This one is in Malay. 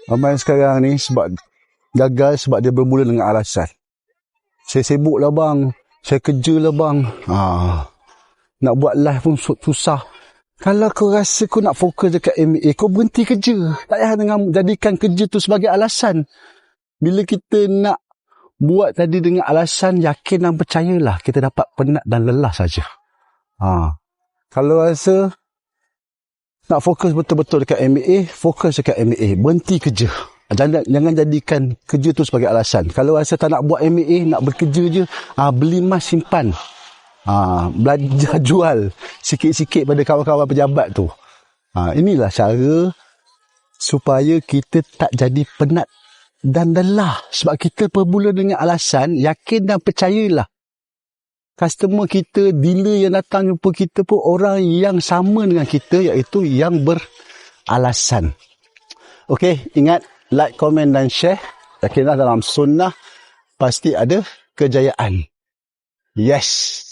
Ramai sekarang ni sebab gagal sebab dia bermula dengan alasan. Saya sibuk lah bang, saya kerja lah bang. Nak buat live pun susah. Kalau kau rasa kau nak fokus dekat MBA, kau berhenti kerja. Tak payah dengan jadikan kerja tu sebagai alasan. Bila kita nak buat tadi dengan alasan, yakin dan percayalah kita dapat penat dan lelah saja. Kalau rasa nak fokus betul-betul dekat MBA, fokus dekat MBA. Berhenti kerja. Jangan jadikan kerja tu sebagai alasan. Kalau rasa tak nak buat MBA, nak bekerja je, beli emas simpan. Belajar jual sikit-sikit pada kawan-kawan pejabat tu. Inilah cara supaya kita tak jadi penat dan lelah. Sebab kita bermula dengan alasan, yakin dan percayalah customer kita, dealer yang datang jumpa kita pun orang yang sama dengan kita, iaitu yang beralasan. Okey, ingat like, komen dan share. Yakinlah dalam sunnah pasti ada kejayaan. Yes.